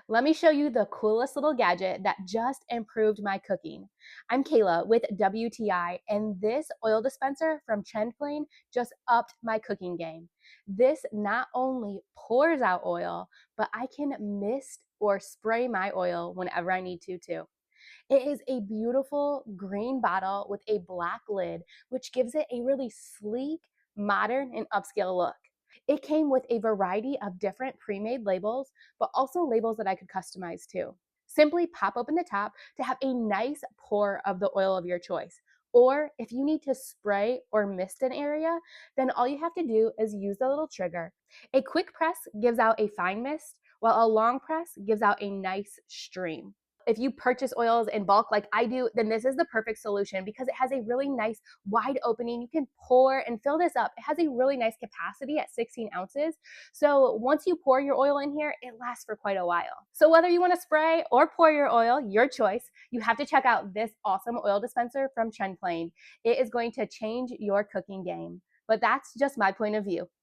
Let me show you the coolest little gadget that just improved my cooking. I'm Kayla with WTI, and this oil dispenser from TrendPlain just upped my cooking game. This not only pours out oil, but I can mist or spray my oil whenever I need to too. It is a beautiful green bottle with a black lid, which gives it a really sleek, modern, and upscale look. It came with a variety of different pre-made labels, but also labels that I could customize too. Simply pop open the top to have a nice pour of the oil of your choice. Or if you need to spray or mist an area, then all you have to do is use the little trigger. A quick press gives out a fine mist, while a long press gives out a nice stream. If you purchase oils in bulk like I do, then this is the perfect solution because it has a really nice wide opening. You can pour and fill this up. It has a really nice capacity at 16 ounces. So once you pour your oil in here, it lasts for quite a while. So whether you want to spray or pour your oil, your choice, you have to check out this awesome oil dispenser from TrendPlain. It is going to change your cooking game. But that's just my point of view.